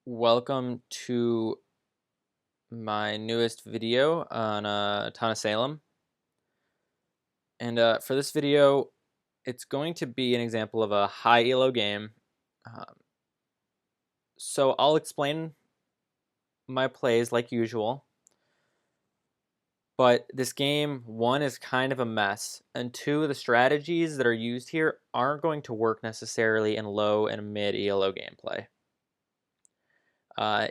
Welcome to my newest video on Town of Salem. And for this video, it's going to be an example of a high ELO game. Um, so I'll explain my plays like usual. But this game, one, is kind of a mess, and two, the strategies that are used here aren't going to work necessarily in low and mid ELO gameplay.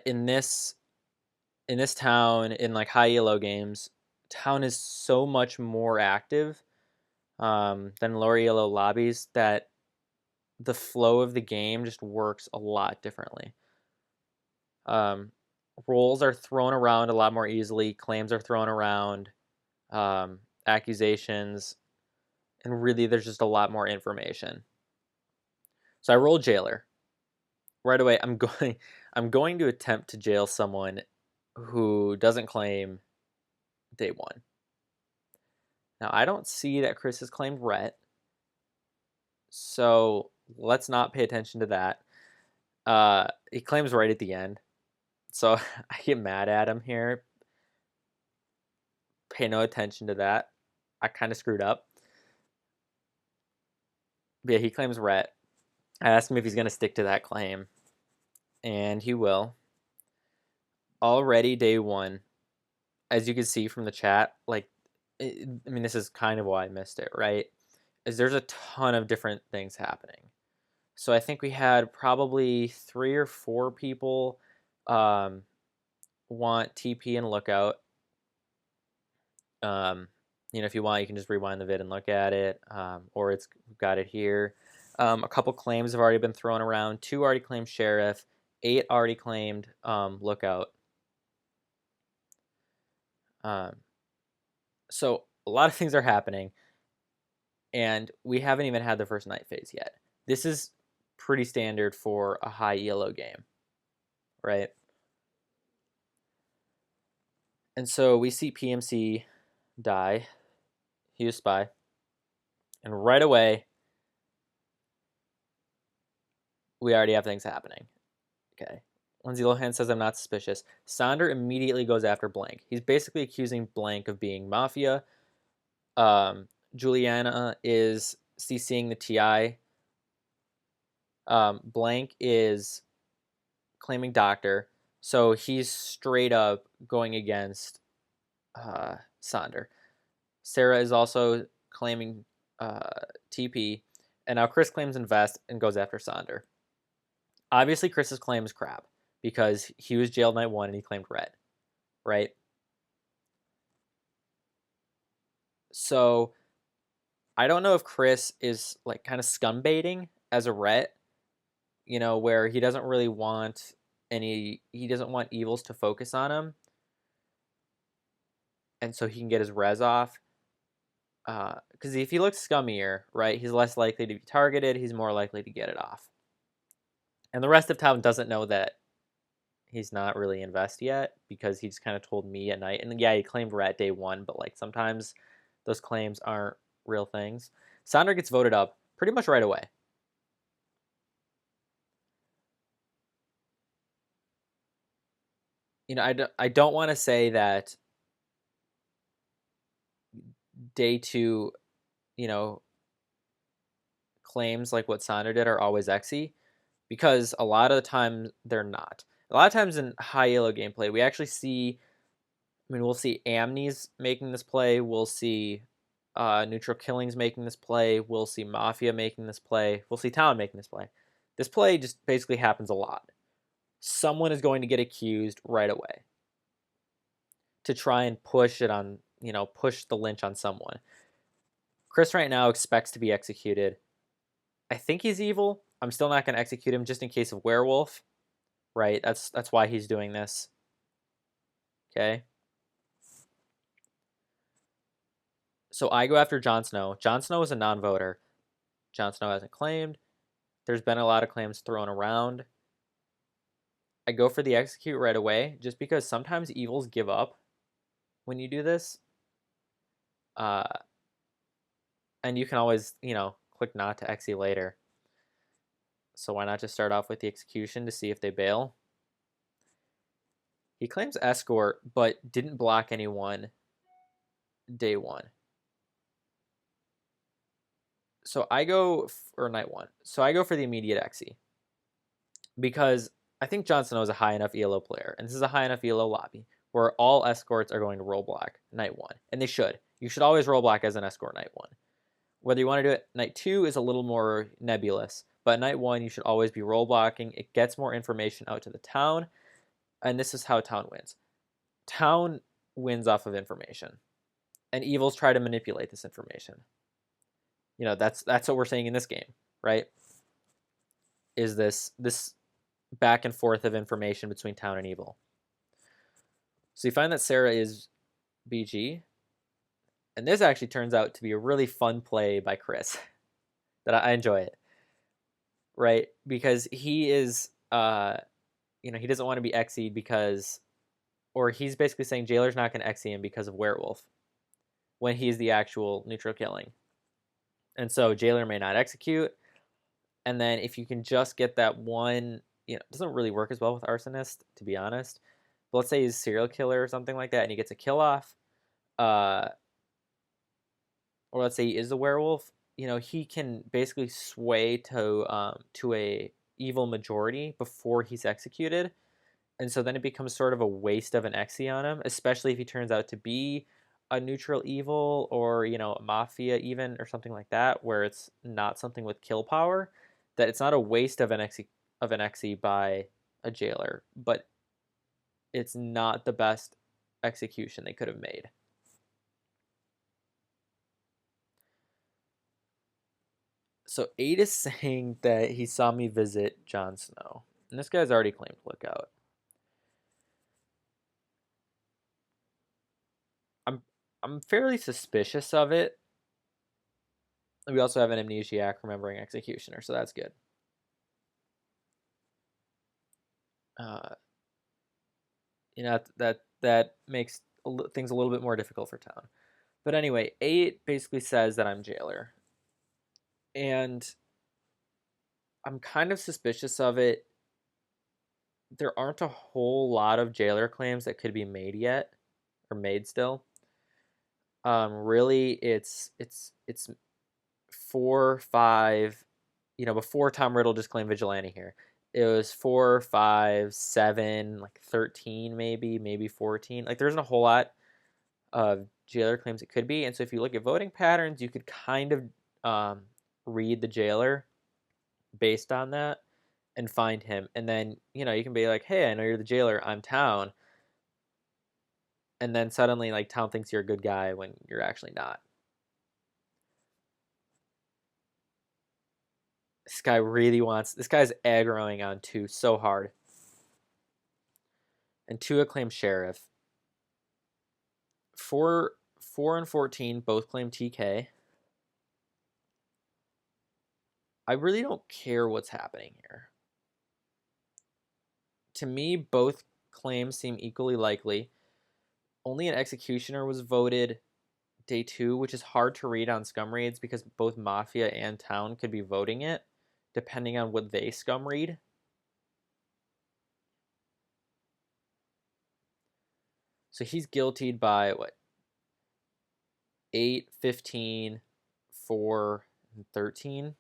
In this town, in like high ELO games, town is so much more active than lower ELO lobbies that the flow of the game just works a lot differently. Um, Roles are thrown around a lot more easily. Claims are thrown around. Accusations, and really, there's just a lot more information. So I roll jailer right away. I'm going to attempt to jail someone who doesn't claim day one. Now I don't see that Chris has claimed Rhett, so let's not pay attention to that. He claims right at the end, so I get mad at him here. Pay no attention to that. I kind of screwed up. But yeah, he claims Rhett. I asked him if he's going to stick to that claim, and he will. Already day one, as you can see from the chat, this is kind of why I missed it, right? Is there's a ton of different things happening. So I think we had probably 3 or 4 people want TP and lookout. If you want, you can just rewind the vid and look at it, or it's got it here. A couple claims have already been thrown around. 2 already claimed sheriff. 8 already claimed lookout. So a lot of things are happening, and we haven't even had the first night phase yet. This is pretty standard for a high ELO game, right? And so we see PMC die. He was spy. And right away, we already have things happening. Okay. Lindsay Lohan says, I'm not suspicious. Sonder immediately goes after Blank. He's basically accusing Blank of being mafia. Juliana is CCing the TI. Blank is claiming doctor. So he's straight up going against Sonder. Sarah is also claiming TP. And now Chris claims invest and goes after Sonder. Obviously, Chris's claim is crap because he was jailed night 1 and he claimed red, right? So I don't know if Chris is like kind of scum baiting as a ret, where he doesn't really want he doesn't want evils to focus on him, and so he can get his res off. Because if he looks scummier, right, he's less likely to be targeted. He's more likely to get it off. And the rest of town doesn't know that he's not really invest yet because he just kind of told me at night. And yeah, he claimed rat day 1, but like sometimes those claims aren't real things. Sonder gets voted up pretty much right away. I don't want to say that day 2, claims like what Sonder did are always XE, because a lot of the time they're not. A lot of times in high ELO gameplay, we actually see, we'll see Amnes making this play, we'll see Neutral Killings making this play, we'll see Mafia making this play, we'll see Town making this play. This play just basically happens a lot. Someone is going to get accused right away to try and push it on, push the lynch on someone. Chris right now expects to be executed. I think he's evil. I'm still not going to execute him just in case of werewolf, right? That's why he's doing this. Okay. So I go after Jon Snow. Jon Snow is a non-voter. Jon Snow hasn't claimed. There's been a lot of claims thrown around. I go for the execute right away just because sometimes evils give up when you do this. And you can always, click not to execute later. So why not just start off with the execution to see if they bail? He claims escort, but didn't block anyone day one. So I go, or night one. So I go for the immediate Xe because I think Jon Snow is a high enough ELO player, and this is a high enough ELO lobby where all escorts are going to roll block night one, and they should. You should always roll block as an escort night one. Whether you want to do it night two is a little more nebulous, but night one you should always be roll blocking. It gets more information out to the town, and this is how town wins. Town wins off of information, and evils try to manipulate this information. You know, that's what we're saying in this game, right? Is this back and forth of information between town and evil. So you find that Sarah is BG, and this actually turns out to be a really fun play by Chris. That I enjoy it, right? Because he is, he doesn't want to be Xe'd because, or he's basically saying Jailor's not going to Xe him because of werewolf, when he's the actual neutral killing. And so Jailor may not execute, and then if you can just get that one, it doesn't really work as well with arsonist, to be honest. But let's say he's a serial killer or something like that, and he gets a kill off, or let's say he is a werewolf. He can basically sway to a evil majority before he's executed, and so then it becomes sort of a waste of an Xe on him, especially if he turns out to be a neutral evil or a mafia even or something like that, where it's not something with kill power. That it's not a waste of an Xe by a Jailor, but it's not the best execution they could have made. So 8 is saying that he saw me visit Jon Snow. And this guy's already claimed Lookout. I'm fairly suspicious of it. We also have an amnesiac remembering Executioner, so that's good. That makes things a little bit more difficult for town. But anyway, 8 basically says that I'm Jailor. And I'm kind of suspicious of it. There aren't a whole lot of Jailor claims that could be made yet, or made still. Really, it's 4, 5. Before Tom Riddle just claimed Vigilante here, it was 4, 5, 7, like 13, maybe 14. Like there isn't a whole lot of Jailor claims it could be, and so if you look at voting patterns, you could kind of read the Jailor based on that and find him, and then you can be like, hey, I know you're the Jailor, I'm Town, and then suddenly like Town thinks you're a good guy when you're actually not. This guy's aggroing on 2 so hard. And 2 acclaimed Sheriff. 4 and 14 both claim TK. I really don't care what's happening here. To me, both claims seem equally likely. Only an Executioner was voted day 2, which is hard to read on scum reads because both Mafia and Town could be voting it, depending on what they scum read. So he's guiltied by what? 8, 15, 4, and 13.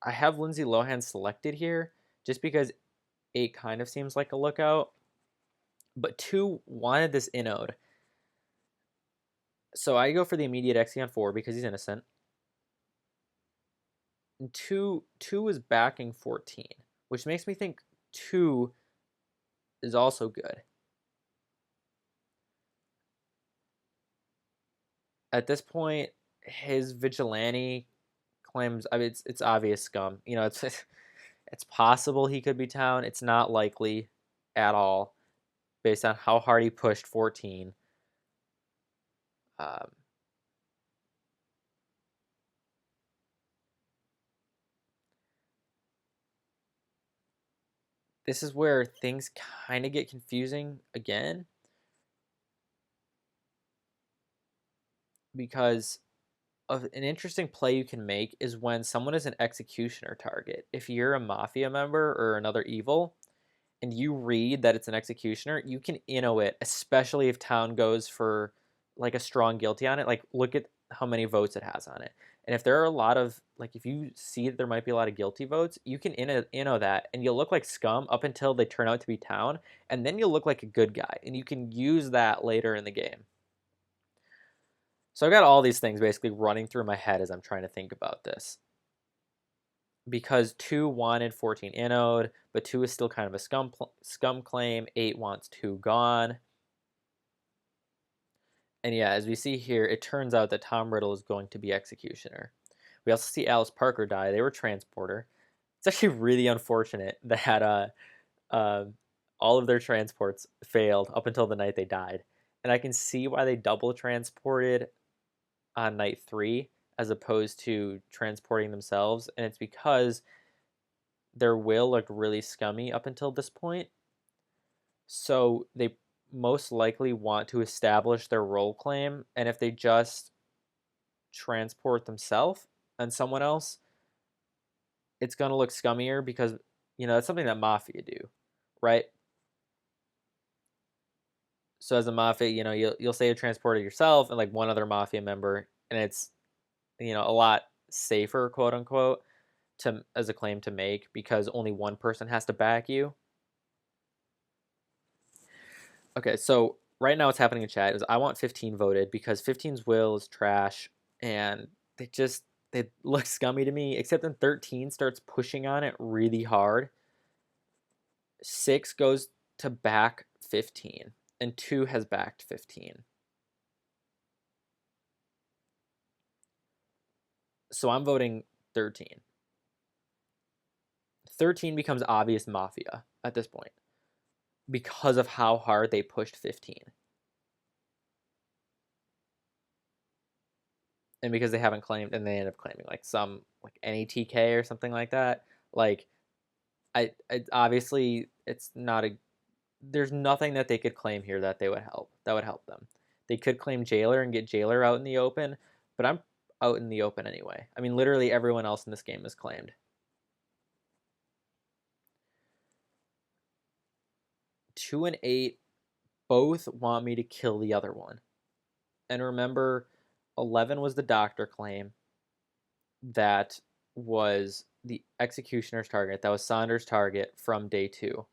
I have Lindsay Lohan selected here just because 8 kind of seems like a lookout, but 2 wanted this inode. So I go for the immediate Xe on 4 because he's innocent. And 2 is backing 14, which makes me think 2 is also good. At this point, his vigilante claims, I mean, it's obvious scum. It's possible he could be Town. It's not likely at all based on how hard he pushed 14. This is where things kind of get confusing again, because of an interesting play you can make is when someone is an Executioner target. If you're a Mafia member or another evil, and you read that it's an executioner, you can inno it, especially if town goes for like a strong guilty on it. Like look at how many votes it has on it. And if there are a lot of like if you see that there might be a lot of guilty votes, you can inno that and you'll look like scum up until they turn out to be town, and then you'll look like a good guy. And you can use that later in the game. So I got all these things basically running through my head as I'm trying to think about this. Because 2 wanted 14 innoed, but 2 is still kind of a scum claim. 8 wants 2 gone. And yeah, as we see here, it turns out that Tom Riddle is going to be executioner. We also see Alice Parker die. They were transporter. It's actually really unfortunate that all of their transports failed up until the night they died. And I can see why they double transported on night 3 as opposed to transporting themselves. And it's because their will looked really scummy up until this point. So they most likely want to establish their role claim. And if they just transport themselves and someone else, it's going to look scummier because, that's something that mafia do, right? So as a mafia, you'll say you transported yourself and like one other mafia member, and it's, a lot safer, quote unquote, as a claim to make because only one person has to back you. Okay, so right now what's happening in chat is I want 15 voted because 15's will is trash and they look scummy to me, except then 13 starts pushing on it really hard. 6 goes to back 15 and 2 has backed 15. So I'm voting 13. 13 becomes obvious mafia at this point because of how hard they pushed 15. And because they haven't claimed, and they end up claiming like some like any TK or something like that. Like I obviously it's not a there's nothing that they could claim here that would help them. They could claim Jailer and get Jailer out in the open, but I'm out in the open anyway. I mean, literally everyone else in this game is claimed. 2 and 8 both want me to kill the other one. And remember, 11 was the doctor claim that was the executioner's target. That was Saunders' target from day 2.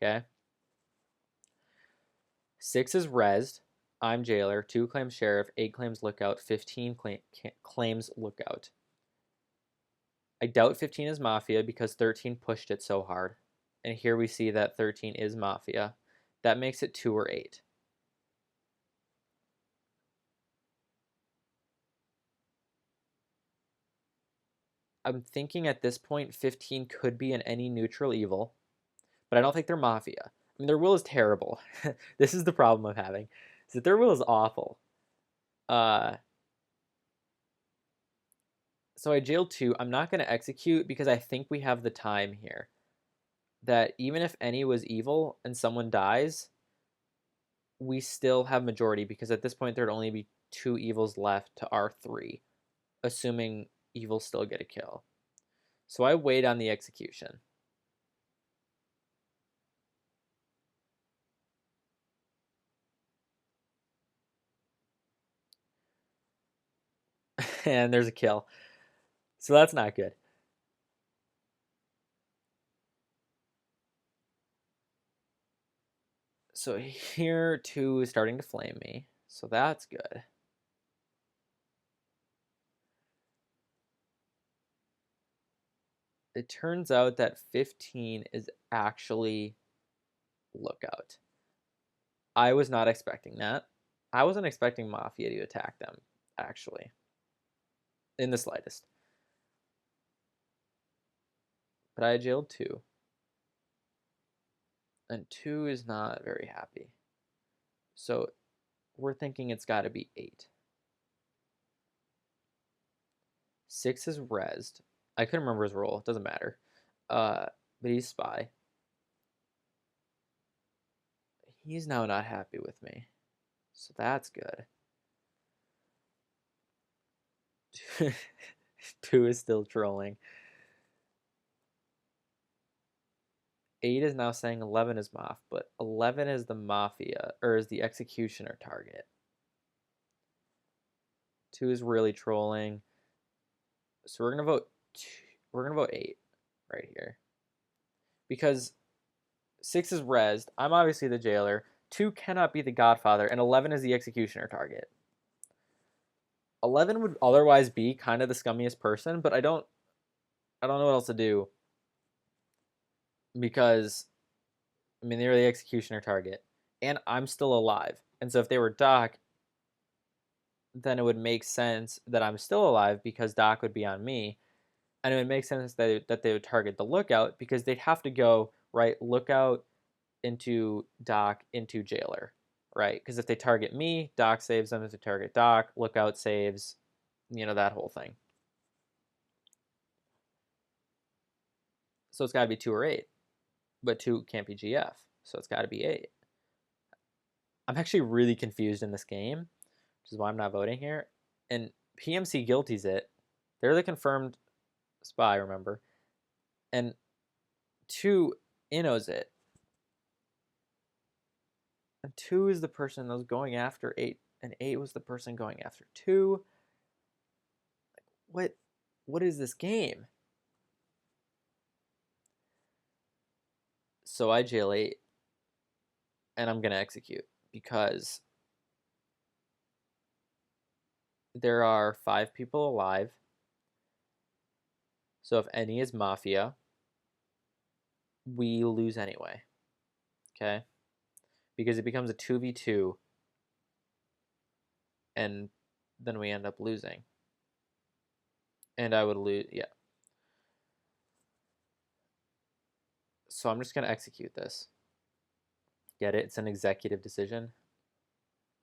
Okay? 6 is rezzed. I'm Jailer. 2 claims Sheriff. 8 claims Lookout. 15 claims Lookout. I doubt 15 is Mafia because 13 pushed it so hard. And here we see that 13 is Mafia. That makes it 2 or 8. I'm thinking at this point 15 could be in any neutral evil, but I don't think they're Mafia. I mean, their will is terrible. This is the problem I'm having, is that their will is awful. So I jailed 2. I'm not going to execute because I think we have the time here. That even if any was evil and someone dies, we still have majority because at this point there'd only be 2 evils left to our 3, assuming evils still get a kill. So I wait on the execution. And there's a kill. So that's not good. So here 2 is starting to flame me. So that's good. It turns out that 15 is actually Lookout. I was not expecting that. I wasn't expecting Mafia to attack them, actually. In the slightest. But I jailed 2. And 2 is not very happy. So we're thinking it's got to be 8. 6 is rezzed. I couldn't remember his role. It doesn't matter. But he's spy. He's now not happy with me. So that's good. 2 is still trolling. 8 is now saying 11 is Maf, but 11 is the Mafia, or is the Executioner target. 2 is really trolling. So we're gonna vote 8 right here. Because 6 is rezzed. I'm obviously the jailer. 2 cannot be the Godfather, and 11 is the Executioner target. 11 would otherwise be kind of the scummiest person, but I don't know what else to do. Because, I mean, they're the Executioner target. And I'm still alive. And so if they were Doc, then it would make sense that I'm still alive because Doc would be on me. And it would make sense that they would target the Lookout because they'd have to go, right, Lookout into Doc into Jailer, right? Because if they target me, Doc saves them. If they target Doc, Lookout saves, that whole thing. So it's got to be 2 or 8. But 2 can't be GF, so it's got to be 8. I'm actually really confused in this game, which is why I'm not voting here. And PMC guilties it. They're the confirmed spy, remember? And 2 innos it. And 2 is the person that was going after 8, and 8 was the person going after 2. What is this game? So I jail 8, and I'm gonna execute because there are 5 people alive. So if any is Mafia, we lose anyway. Okay? Because it becomes a 2v2, and then we end up losing. And I would lose, yeah. So I'm just going to execute this. Get it? It's an executive decision.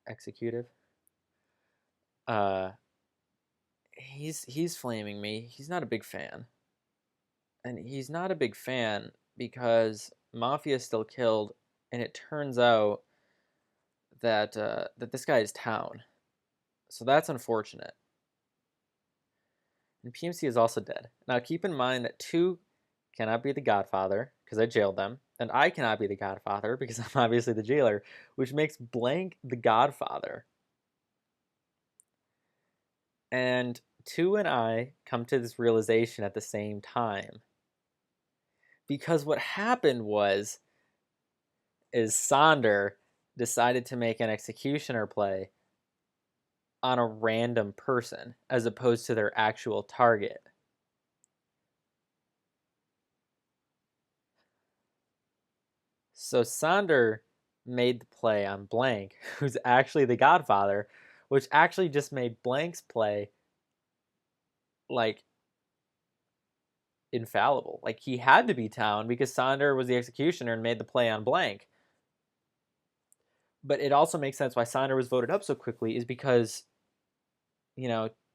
Executive. He's flaming me. He's not a big fan. And he's not a big fan because Mafia is still killed, and it turns out that that this guy is Town. So that's unfortunate. And PMC is also dead. Now keep in mind that 2 cannot be the Godfather because I jailed them, and I cannot be the Godfather because I'm obviously the jailer, which makes blank the Godfather. And 2 and I come to this realization at the same time. Because what happened is Sonder decided to make an executioner play on a random person as opposed to their actual target. So Sonder made the play on Blank, who's actually the Godfather, which actually just made Blank's play like infallible. Like he had to be Town because Sonder was the executioner and made the play on Blank. But it also makes sense why Sonder was voted up so quickly is because,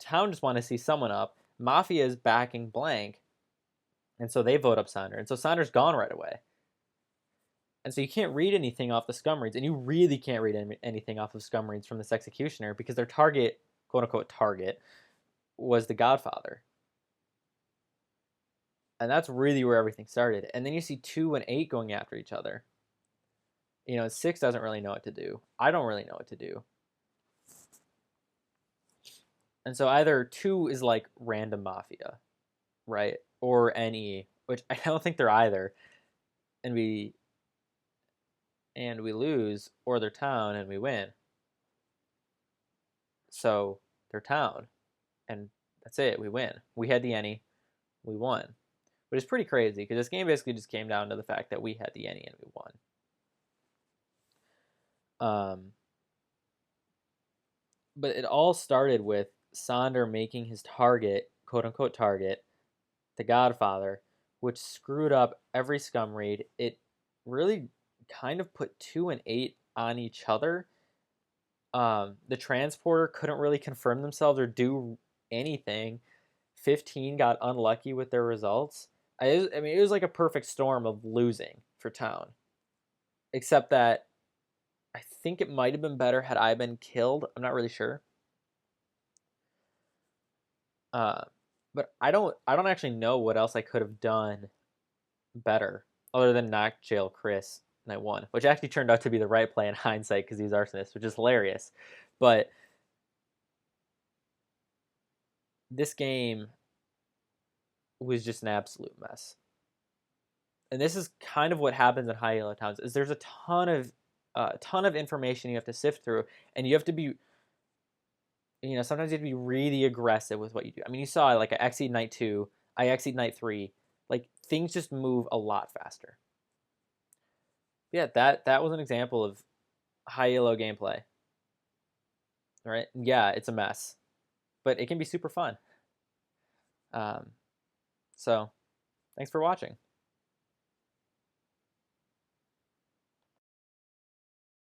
Town just want to see someone up. Mafia is backing Blank, and so they vote up Sonder. And so Sonder's gone right away. And so you can't read anything off the scum reads, and you really can't read anything off of scum reads from this executioner because their target, quote unquote target, was the Godfather. And that's really where everything started. And then you see 2 and 8 going after each other. 6 doesn't really know what to do. I don't really know what to do. And so either 2 is like random Mafia, right? Or NE, which I don't think they're either. And we lose, or they're Town and we win. So they're Town, and that's it. We win. We had the any, we won. But it's pretty crazy because this game basically just came down to the fact that we had the any and we won. But it all started with Sonder making his target, quote unquote target, the Godfather, which screwed up every scum raid. It really kind of put 2 and 8 on each other. The transporter couldn't really confirm themselves or do anything. 15 got unlucky with their results. I mean, it was like a perfect storm of losing for Town. Except that I think it might have been better had I been killed. I'm not really sure. But I don't actually know what else I could have done better. other than knock jail Chris night one, which actually turned out to be the right play in hindsight because he's arsonist, which is hilarious. But this game was just an absolute mess. And this is kind of what happens in high elo towns is there's a ton of information you have to sift through, and you have to be, sometimes you have to be really aggressive with what you do. I mean, you saw like I exceed night 2, I exceed night 3, like things just move a lot faster. Yeah, that was an example of high elo gameplay. All right, yeah, it's a mess, but it can be super fun. So, thanks for watching.